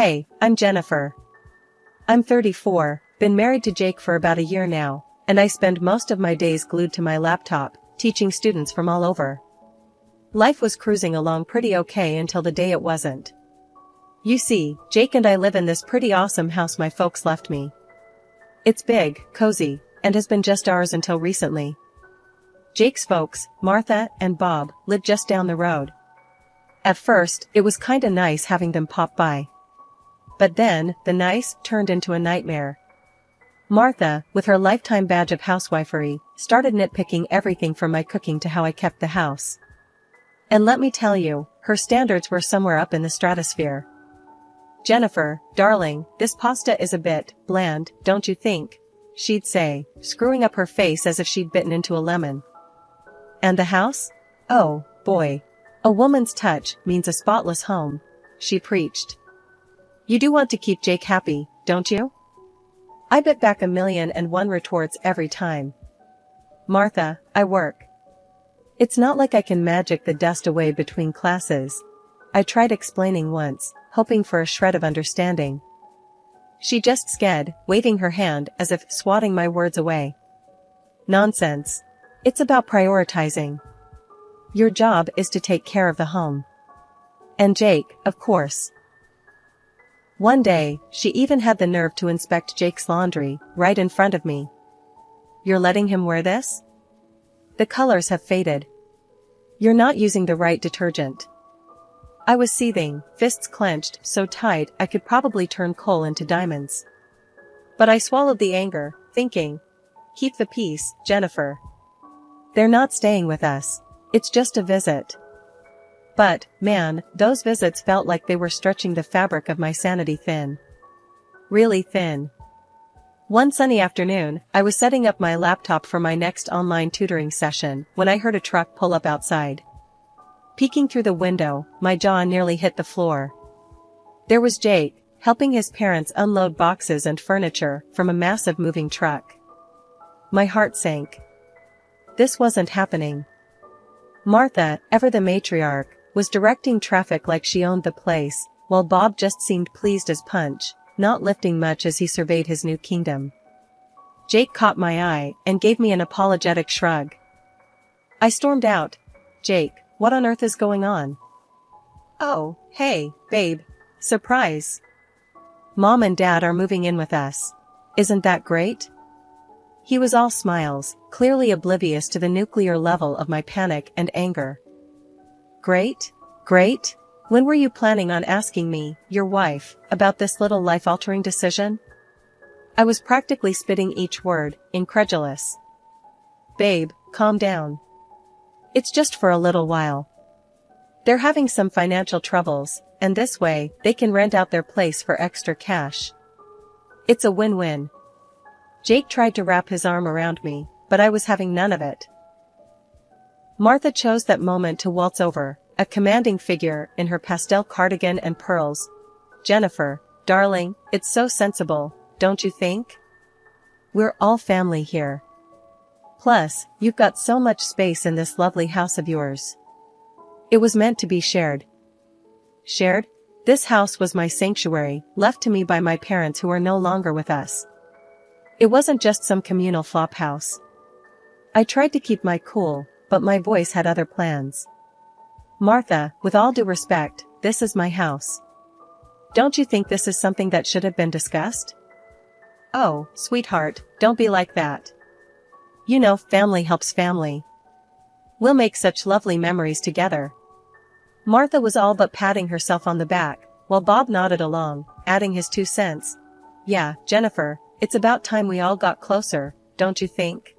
Hey, I'm Jennifer. I'm 34, been married to Jake for about a year now, and I spend most of my days glued to my laptop, teaching students from all over. Life was cruising along pretty okay until the day it wasn't. You see, Jake and I live in this pretty awesome house my folks left me. It's big, cozy, and has been just ours until recently. Jake's folks, Martha and Bob, live just down the road. At first, it was kinda nice having them pop by. But then, the nice turned into a nightmare. Martha, with her lifetime badge of housewifery, started nitpicking everything from my cooking to how I kept the house. And let me tell you, her standards were somewhere up in the stratosphere. "Jennifer, darling, this pasta is a bit bland, don't you think?" she'd say, screwing up her face as if she'd bitten into a lemon. "And the house? Oh, boy. A woman's touch means a spotless home," she preached. "You do want to keep Jake happy, don't you?" I bit back 1,000,001 retorts every time. "Martha, I work. It's not like I can magic the dust away between classes," I tried explaining once, hoping for a shred of understanding. She just sked, waving her hand as if swatting my words away. "Nonsense. It's about prioritizing. Your job is to take care of the home. And Jake, of course." One day, she even had the nerve to inspect Jake's laundry, right in front of me. "You're letting him wear this? The colors have faded. You're not using the right detergent." I was seething, fists clenched so tight I could probably turn coal into diamonds. But I swallowed the anger, thinking, "Keep the peace, Jennifer. They're not staying with us. It's just a visit." But, man, those visits felt like they were stretching the fabric of my sanity thin. Really thin. One sunny afternoon, I was setting up my laptop for my next online tutoring session when I heard a truck pull up outside. Peeking through the window, my jaw nearly hit the floor. There was Jake, helping his parents unload boxes and furniture from a massive moving truck. My heart sank. This wasn't happening. Martha, ever the matriarch, was directing traffic like she owned the place, while Bob just seemed pleased as punch, not lifting much as he surveyed his new kingdom. Jake caught my eye and gave me an apologetic shrug. I stormed out. "Jake, what on earth is going on?" "Oh, hey, babe. Surprise. Mom and Dad are moving in with us. Isn't that great?" He was all smiles, clearly oblivious to the nuclear level of my panic and anger. "Great? Great? When were you planning on asking me, your wife, about this little life-altering decision?" I was practically spitting each word, incredulous. "Babe, calm down. It's just for a little while. They're having some financial troubles, and this way, they can rent out their place for extra cash. It's a win-win." Jake tried to wrap his arm around me, but I was having none of it. Martha chose that moment to waltz over, a commanding figure in her pastel cardigan and pearls. "Jennifer, darling, it's so sensible, don't you think? We're all family here. Plus, you've got so much space in this lovely house of yours. It was meant to be shared." Shared? This house was my sanctuary, left to me by my parents who are no longer with us. It wasn't just some communal flop house. I tried to keep my cool, but my voice had other plans. "Martha, with all due respect, this is my house. Don't you think this is something that should have been discussed?" "Oh, sweetheart, don't be like that. You know, family helps family. We'll make such lovely memories together." Martha was all but patting herself on the back, while Bob nodded along, adding his 2 cents. "Yeah, Jennifer, it's about time we all got closer, don't you think?"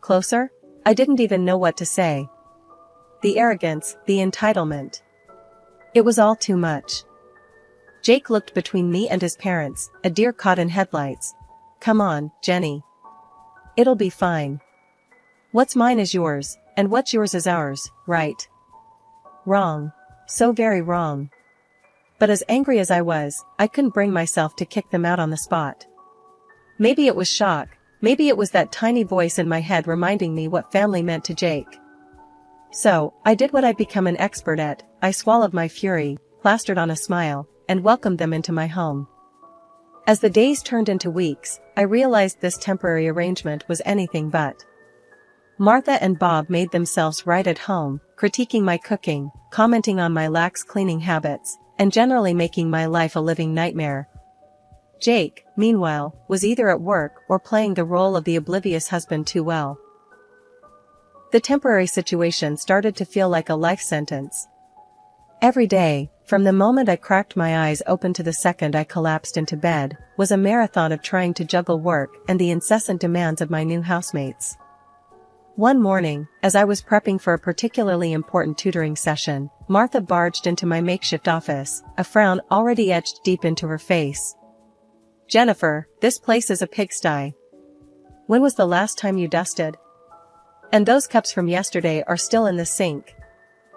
Closer? I didn't even know what to say. The arrogance, the entitlement. It was all too much. Jake looked between me and his parents, a deer caught in headlights. "Come on, Jenny. It'll be fine. What's mine is yours, and what's yours is ours, right?" Wrong. So very wrong. But as angry as I was, I couldn't bring myself to kick them out on the spot. Maybe it was shock, maybe it was that tiny voice in my head reminding me what family meant to Jake. So, I did what I'd become an expert at. I swallowed my fury, plastered on a smile, and welcomed them into my home. As the days turned into weeks, I realized this temporary arrangement was anything but. Martha and Bob made themselves right at home, critiquing my cooking, commenting on my lax cleaning habits, and generally making my life a living nightmare. Jake, meanwhile, was either at work or playing the role of the oblivious husband too well. The temporary situation started to feel like a life sentence. Every day, from the moment I cracked my eyes open to the second I collapsed into bed, was a marathon of trying to juggle work and the incessant demands of my new housemates. One morning, as I was prepping for a particularly important tutoring session, Martha barged into my makeshift office, a frown already etched deep into her face. "Jennifer, this place is a pigsty. When was the last time you dusted? And those cups from yesterday are still in the sink."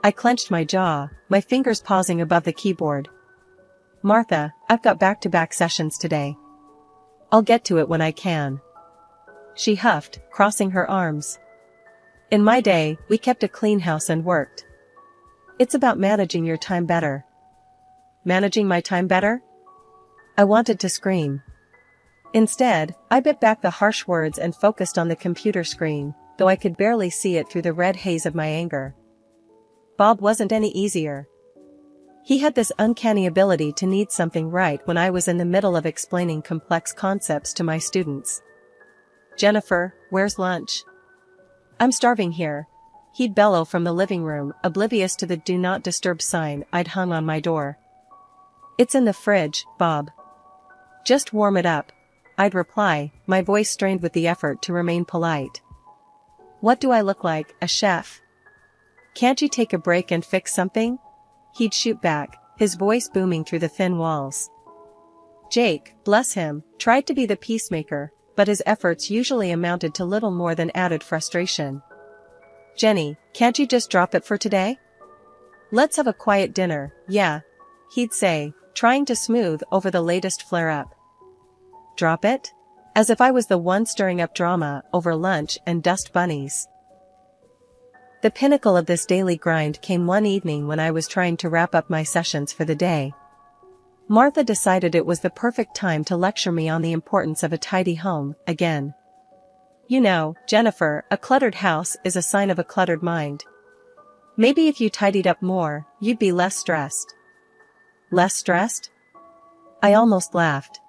I clenched my jaw, my fingers pausing above the keyboard. "Martha, I've got back-to-back sessions today. I'll get to it when I can," she huffed, crossing her arms. "In my day, we kept a clean house and worked. It's about managing your time better." Managing my time better? I wanted to scream. Instead, I bit back the harsh words and focused on the computer screen, though I could barely see it through the red haze of my anger. Bob wasn't any easier. He had this uncanny ability to need something right when I was in the middle of explaining complex concepts to my students. "Jennifer, where's lunch? I'm starving here," he'd bellow from the living room, oblivious to the "Do Not Disturb" sign I'd hung on my door. "It's in the fridge, Bob. Just warm it up," I'd reply, my voice strained with the effort to remain polite. "What do I look like, a chef? Can't you take a break and fix something?" he'd shoot back, his voice booming through the thin walls. Jake, bless him, tried to be the peacemaker, but his efforts usually amounted to little more than added frustration. "Jenny, can't you just drop it for today? Let's have a quiet dinner, yeah," he'd say, trying to smooth over the latest flare-up. Drop it? As if I was the one stirring up drama over lunch and dust bunnies. The pinnacle of this daily grind came one evening when I was trying to wrap up my sessions for the day. Martha decided it was the perfect time to lecture me on the importance of a tidy home, again. "You know, Jennifer, a cluttered house is a sign of a cluttered mind. Maybe if you tidied up more, you'd be less stressed." Less stressed? I almost laughed.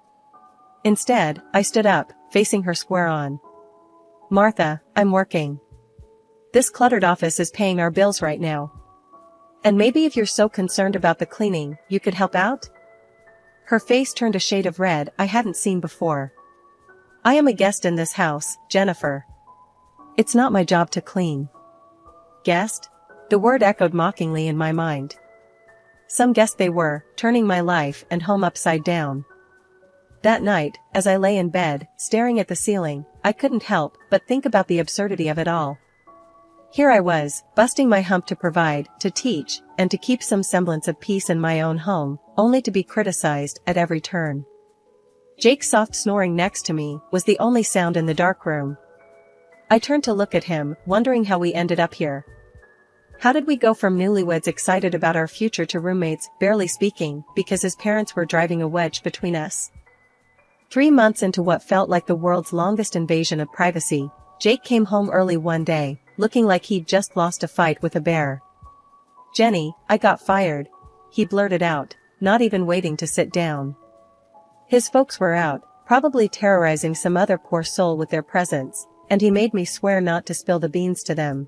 Instead, I stood up, facing her square on. "Martha, I'm working. This cluttered office is paying our bills right now. And maybe if you're so concerned about the cleaning, you could help out?" Her face turned a shade of red I hadn't seen before. "I am a guest in this house, Jennifer. It's not my job to clean." Guest? The word echoed mockingly in my mind. Some guest they were, turning my life and home upside down. That night, as I lay in bed, staring at the ceiling, I couldn't help but think about the absurdity of it all. Here I was, busting my hump to provide, to teach, and to keep some semblance of peace in my own home, only to be criticized at every turn. Jake's soft snoring next to me was the only sound in the dark room. I turned to look at him, wondering how we ended up here. How did we go from newlyweds excited about our future to roommates, barely speaking, because his parents were driving a wedge between us? 3 months into what felt like the world's longest invasion of privacy, Jake came home early one day, looking like he'd just lost a fight with a bear. "Jenny, I got fired," he blurted out, not even waiting to sit down. His folks were out, probably terrorizing some other poor soul with their presence, and he made me swear not to spill the beans to them.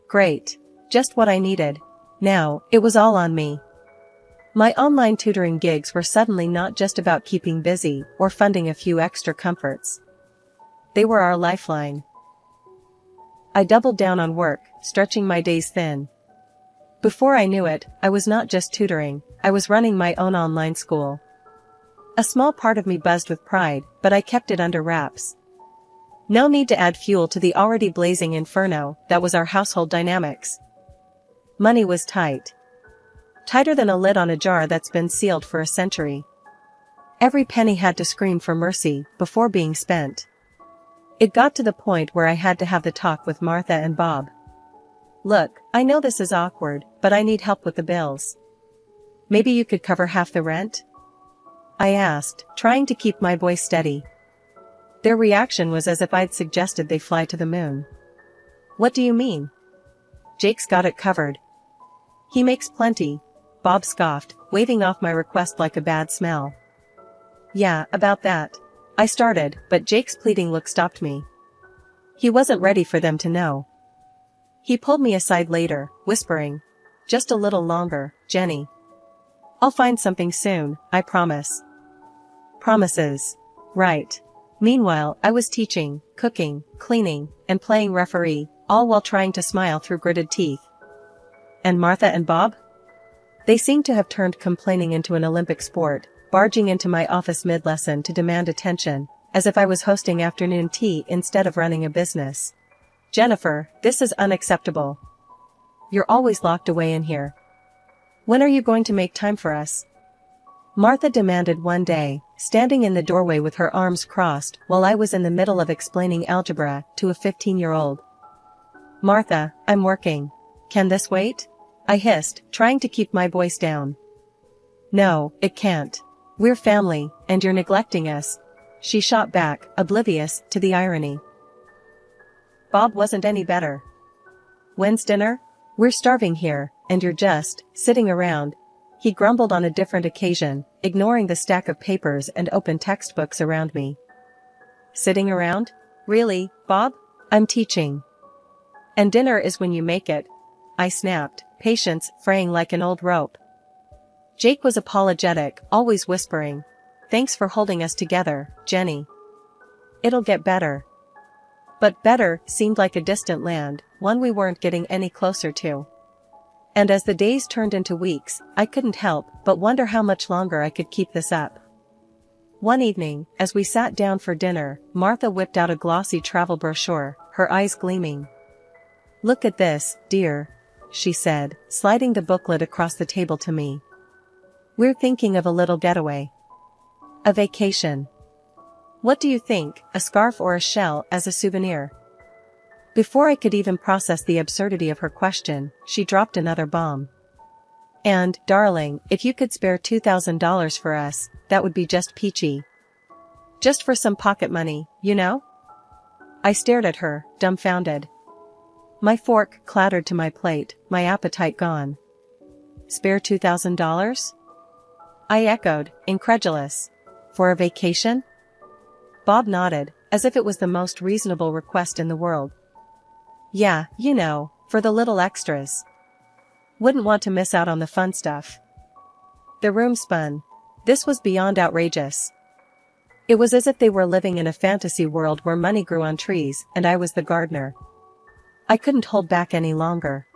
Great. Just what I needed. Now, it was all on me. My online tutoring gigs were suddenly not just about keeping busy or funding a few extra comforts. They were our lifeline. I doubled down on work, stretching my days thin. Before I knew it, I was not just tutoring, I was running my own online school. A small part of me buzzed with pride, but I kept it under wraps. No need to add fuel to the already blazing inferno that was our household dynamics. Money was tight. Tighter than a lid on a jar that's been sealed for a century. Every penny had to scream for mercy before being spent. It got to the point where I had to have the talk with Martha and Bob. "Look, I know this is awkward, but I need help with the bills. Maybe you could cover half the rent? I asked, trying to keep my voice steady. Their reaction was as if I'd suggested they fly to the moon. What do you mean? Jake's got it covered. He makes plenty, Bob scoffed, waving off my request like a bad smell. Yeah, about that. I started, but Jake's pleading look stopped me. He wasn't ready for them to know. He pulled me aside later, whispering, "Just a little longer, Jenny. I'll find something soon, I promise." Promises. Right. Meanwhile, I was teaching, cooking, cleaning, and playing referee, all while trying to smile through gritted teeth. And Martha and Bob? They seemed to have turned complaining into an Olympic sport, barging into my office mid-lesson to demand attention, as if I was hosting afternoon tea instead of running a business. "Jennifer, this is unacceptable. You're always locked away in here. When are you going to make time for us?" Martha demanded one day, standing in the doorway with her arms crossed while I was in the middle of explaining algebra to a 15-year-old. "Martha, I'm working. Can this wait?" I hissed, trying to keep my voice down. "No, it can't. We're family, and you're neglecting us," she shot back, oblivious to the irony. Bob wasn't any better. "When's dinner? We're starving here, and you're just sitting around," he grumbled on a different occasion, ignoring the stack of papers and open textbooks around me. "Sitting around? Really, Bob? I'm teaching. And dinner is when you make it," I snapped, patience fraying like an old rope. Jake was apologetic, always whispering, "Thanks for holding us together, Jenny. It'll get better." But better seemed like a distant land, one we weren't getting any closer to. And as the days turned into weeks, I couldn't help but wonder how much longer I could keep this up. One evening, as we sat down for dinner, Martha whipped out a glossy travel brochure, her eyes gleaming. "Look at this, dear," she said, sliding the booklet across the table to me. "We're thinking of a little getaway. A vacation. What do you think, a scarf or a shell as a souvenir?" Before I could even process the absurdity of her question, she dropped another bomb. "And, darling, if you could spare $2,000 for us, that would be just peachy. Just for some pocket money, you know?" I stared at her, dumbfounded. My fork clattered to my plate, my appetite gone. "Spare $2,000? I echoed, incredulous. "For a vacation?" Bob nodded, as if it was the most reasonable request in the world. "Yeah, you know, for the little extras. Wouldn't want to miss out on the fun stuff." The room spun. This was beyond outrageous. It was as if they were living in a fantasy world where money grew on trees and I was the gardener. I couldn't hold back any longer.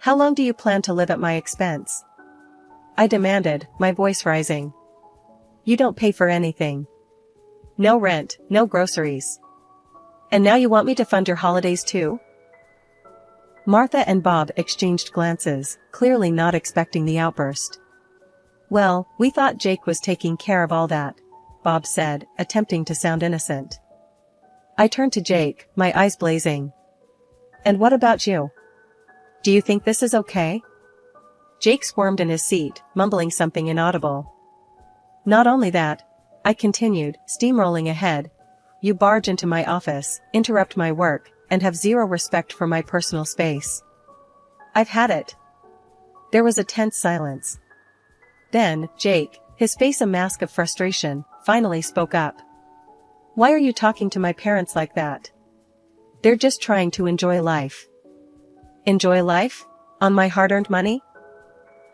"How long do you plan to live at my expense?" I demanded, my voice rising. "You don't pay for anything. No rent, no groceries. And now you want me to fund your holidays too?" Martha and Bob exchanged glances, clearly not expecting the outburst. "Well, we thought Jake was taking care of all that," Bob said, attempting to sound innocent. I turned to Jake, my eyes blazing. "And what about you? Do you think this is okay?" Jake squirmed in his seat, mumbling something inaudible. "Not only that," I continued, steamrolling ahead, "you barge into my office, interrupt my work, and have zero respect for my personal space. I've had it." There was a tense silence. Then, Jake, his face a mask of frustration, finally spoke up. "Why are you talking to my parents like that? They're just trying to enjoy life." "Enjoy life? On my hard-earned money?"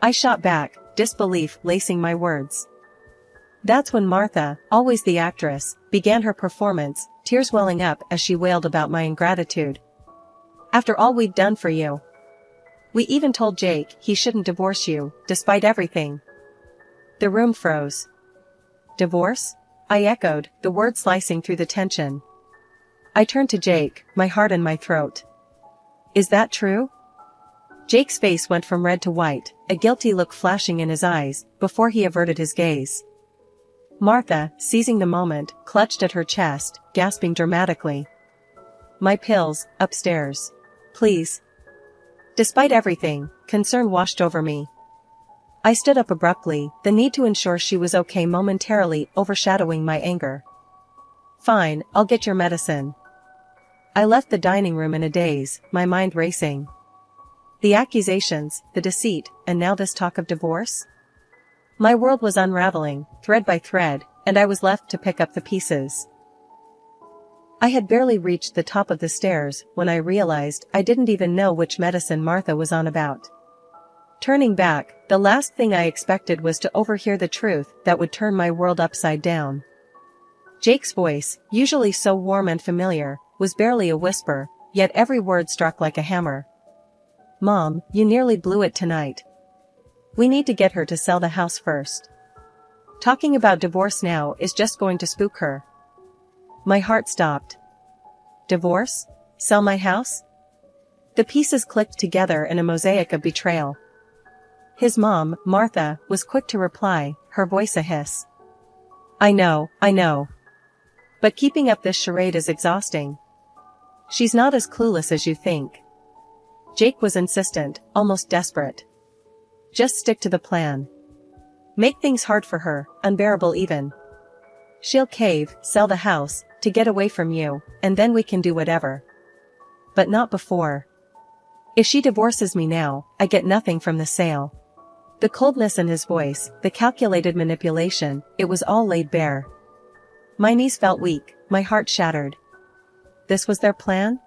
I shot back, disbelief lacing my words. That's when Martha, always the actress, began her performance, tears welling up as she wailed about my ingratitude. "After all we've done for you. We even told Jake he shouldn't divorce you, despite everything." The room froze. "Divorce?" I echoed, the word slicing through the tension. I turned to Jake, my heart in my throat. "Is that true?" Jake's face went from red to white, a guilty look flashing in his eyes, before he averted his gaze. Martha, seizing the moment, clutched at her chest, gasping dramatically. "My pills, upstairs. Please." Despite everything, concern washed over me. I stood up abruptly, the need to ensure she was okay momentarily overshadowing my anger. Fine, I'll get your medicine. I left the dining room in a daze, my mind racing. The accusations, the deceit, and now this talk of divorce? My world was unraveling, thread by thread, and I was left to pick up the pieces. I had barely reached the top of the stairs when I realized I didn't even know which medicine Martha was on about. Turning back, the last thing I expected was to overhear the truth that would turn my world upside down. Jake's voice, usually so warm and familiar, was barely a whisper, yet every word struck like a hammer. Mom, you nearly blew it tonight. We need to get her to sell the house first. Talking about divorce now is just going to spook her. My heart stopped. Divorce? Sell my house? The pieces clicked together in a mosaic of betrayal. His mom, Martha, was quick to reply, her voice a hiss. I know. But keeping up this charade is exhausting. She's not as clueless as you think. Jake was insistent, almost desperate. Just stick to the plan. Make things hard for her, unbearable even. She'll cave, sell the house, to get away from you, and then we can do whatever. But not before. If she divorces me now, I get nothing from the sale. The coldness in his voice, the calculated manipulation, it was all laid bare. My knees felt weak, my heart shattered. This was their plan?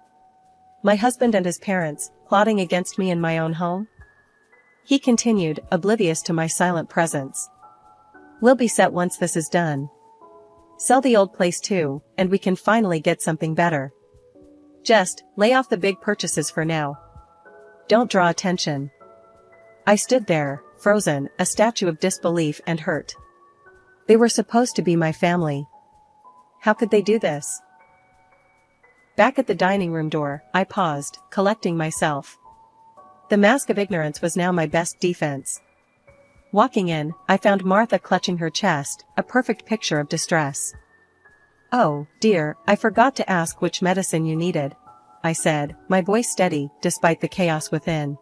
My husband and his parents, plotting against me in my own home? He continued, oblivious to my silent presence. We'll be set once this is done. Sell the old place too, and we can finally get something better. Just, lay off the big purchases for now. Don't draw attention. I stood there, frozen, a statue of disbelief and hurt. They were supposed to be my family. How could they do this? Back at the dining room door, I paused, collecting myself. The mask of ignorance was now my best defense. Walking in, I found Martha clutching her chest, a perfect picture of distress. Oh, dear, I forgot to ask which medicine you needed, I said, my voice steady, despite the chaos within.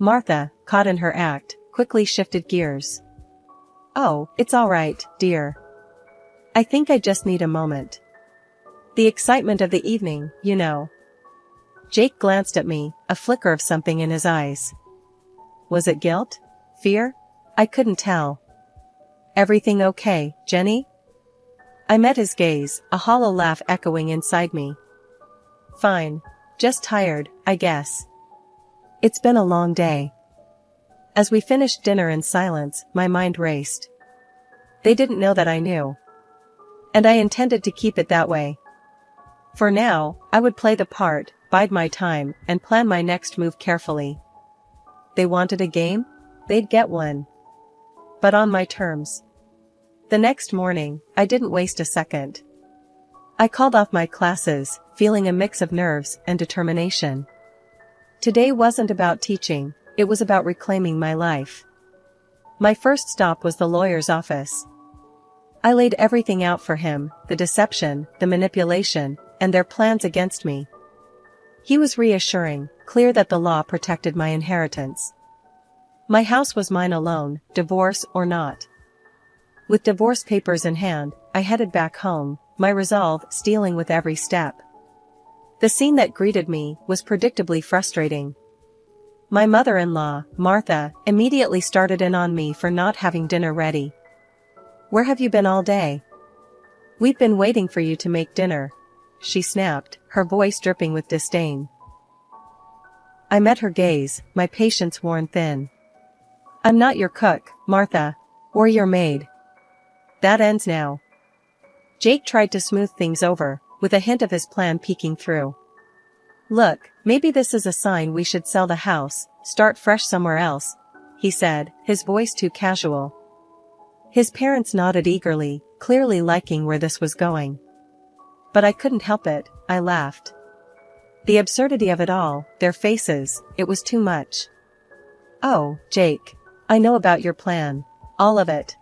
Martha, caught in her act, quickly shifted gears. Oh, it's all right, dear. I think I just need a moment. The excitement of the evening, you know. Jake glanced at me, a flicker of something in his eyes. Was it guilt? Fear? I couldn't tell. Everything okay, Jenny? I met his gaze, a hollow laugh echoing inside me. Fine. Just tired, I guess. It's been a long day. As we finished dinner in silence, my mind raced. They didn't know that I knew. And I intended to keep it that way. For now, I would play the part, bide my time, and plan my next move carefully. They wanted a game? They'd get one. But on my terms. The next morning, I didn't waste a second. I called off my classes, feeling a mix of nerves and determination. Today wasn't about teaching, it was about reclaiming my life. My first stop was the lawyer's office. I laid everything out for him, the deception, the manipulation, and their plans against me. He was reassuring, clear that the law protected my inheritance. My house was mine alone, divorce or not. With divorce papers in hand, I headed back home, my resolve stealing with every step. The scene that greeted me was predictably frustrating. My mother-in-law, Martha, immediately started in on me for not having dinner ready. Where have you been all day? We've been waiting for you to make dinner, she snapped, her voice dripping with disdain. I met her gaze, my patience worn thin. I'm not your cook, Martha, or your maid. That ends now. Jake tried to smooth things over, with a hint of his plan peeking through. Look, maybe this is a sign we should sell the house, start fresh somewhere else, he said, his voice too casual. His parents nodded eagerly, clearly liking where this was going. But I couldn't help it, I laughed. The absurdity of it all, their faces, it was too much. Oh, Jake. I know about your plan. All of it.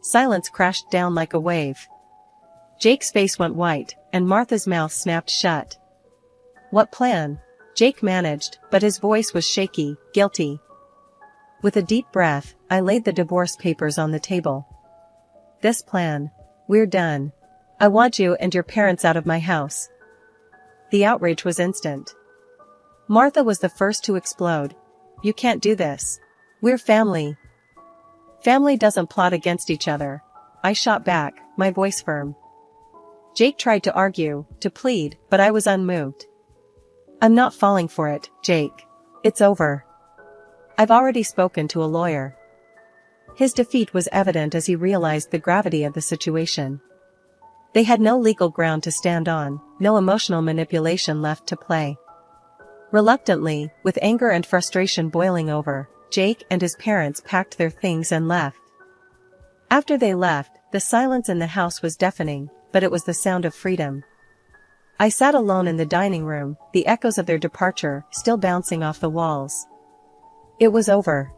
Silence crashed down like a wave. Jake's face went white, and Martha's mouth snapped shut. What plan? Jake managed, but his voice was shaky, guilty. With a deep breath, I laid the divorce papers on the table. This plan. We're done. I want you and your parents out of my house. The outrage was instant. Martha was the first to explode. You can't do this. We're family. Family doesn't plot against each other. I shot back, my voice firm. Jake tried to argue, to plead, but I was unmoved. I'm not falling for it, Jake. It's over. I've already spoken to a lawyer. His defeat was evident as he realized the gravity of the situation. They had no legal ground to stand on, no emotional manipulation left to play. Reluctantly, with anger and frustration boiling over, Jake and his parents packed their things and left. After they left, the silence in the house was deafening, but it was the sound of freedom. I sat alone in the dining room, the echoes of their departure still bouncing off the walls. It was over.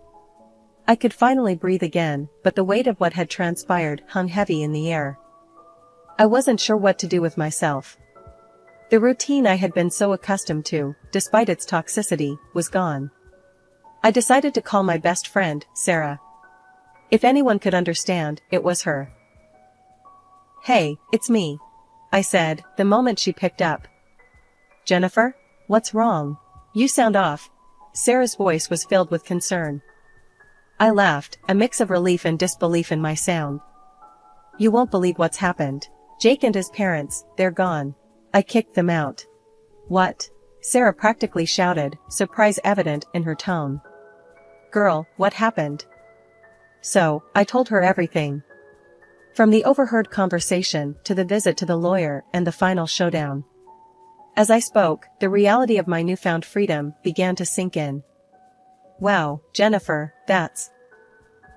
I could finally breathe again, but the weight of what had transpired hung heavy in the air. I wasn't sure what to do with myself. The routine I had been so accustomed to, despite its toxicity, was gone. I decided to call my best friend, Sarah. If anyone could understand, it was her. Hey, it's me, I said, the moment she picked up. Jennifer? What's wrong? You sound off. Sarah's voice was filled with concern. I laughed, a mix of relief and disbelief in my sound. You won't believe what's happened. Jake and his parents, they're gone. I kicked them out. What? Sarah practically shouted, surprise evident in her tone. Girl, what happened? So, I told her everything. From the overheard conversation, to the visit to the lawyer, and the final showdown. As I spoke, the reality of my newfound freedom began to sink in. Wow, Jennifer, that's...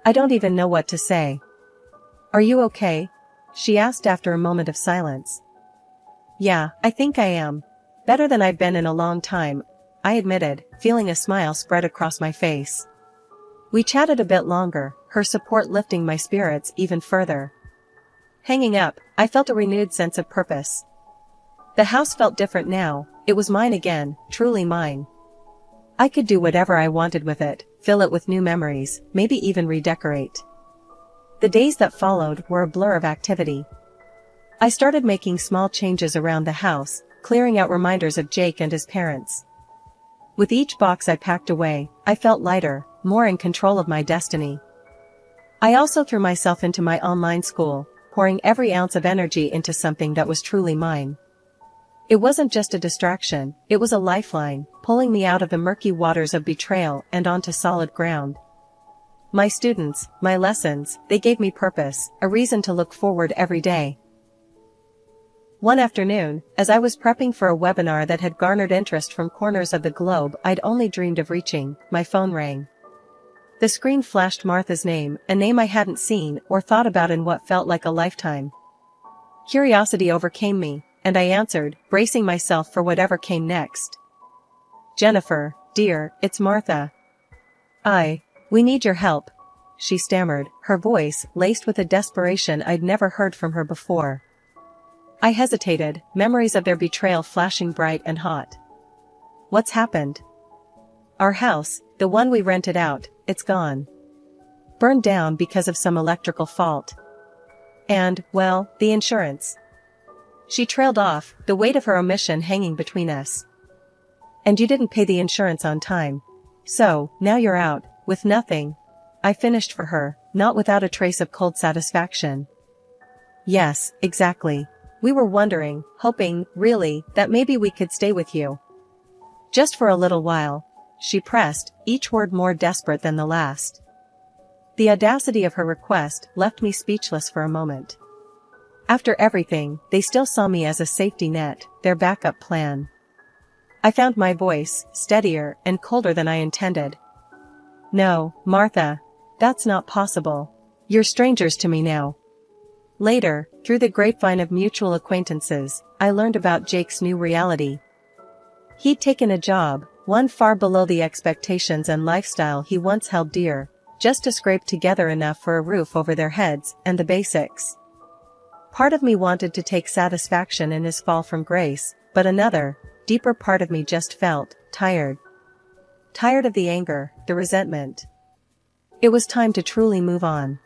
I don't even know what to say. Are you okay? She asked after a moment of silence. Yeah, I think I am. Better than I've been in a long time, I admitted, feeling a smile spread across my face. We chatted a bit longer, her support lifting my spirits even further. Hanging up, I felt a renewed sense of purpose. The house felt different now, it was mine again, truly mine. I could do whatever I wanted with it, fill it with new memories, maybe even redecorate. The days that followed were a blur of activity. I started making small changes around the house, clearing out reminders of Jake and his parents. With each box I packed away, I felt lighter, more in control of my destiny. I also threw myself into my online school, pouring every ounce of energy into something that was truly mine. It wasn't just a distraction, it was a lifeline, pulling me out of the murky waters of betrayal and onto solid ground. My students, my lessons, they gave me purpose, a reason to look forward every day. One afternoon, as I was prepping for a webinar that had garnered interest from corners of the globe I'd only dreamed of reaching, my phone rang. The screen flashed Martha's name, a name I hadn't seen or thought about in what felt like a lifetime. Curiosity overcame me, and I answered, bracing myself for whatever came next. Jennifer, dear, it's Martha. We need your help, she stammered, her voice laced with a desperation I'd never heard from her before. I hesitated, memories of their betrayal flashing bright and hot. What's happened? Our house, the one we rented out, it's gone. Burned down because of some electrical fault. And, well, the insurance. She trailed off, the weight of her omission hanging between us. And you didn't pay the insurance on time. So, now you're out, with nothing. I finished for her, not without a trace of cold satisfaction. Yes, exactly. We were wondering, hoping, really, that maybe we could stay with you. Just for a little while, she pressed, each word more desperate than the last. The audacity of her request left me speechless for a moment. After everything, they still saw me as a safety net, their backup plan. I found my voice, steadier and colder than I intended. No, Martha, that's not possible. You're strangers to me now. Later, through the grapevine of mutual acquaintances, I learned about Jake's new reality. He'd taken a job, one far below the expectations and lifestyle he once held dear, just to scrape together enough for a roof over their heads and the basics. Part of me wanted to take satisfaction in his fall from grace, but another, deeper part of me just felt tired. Tired of the anger, the resentment. It was time to truly move on.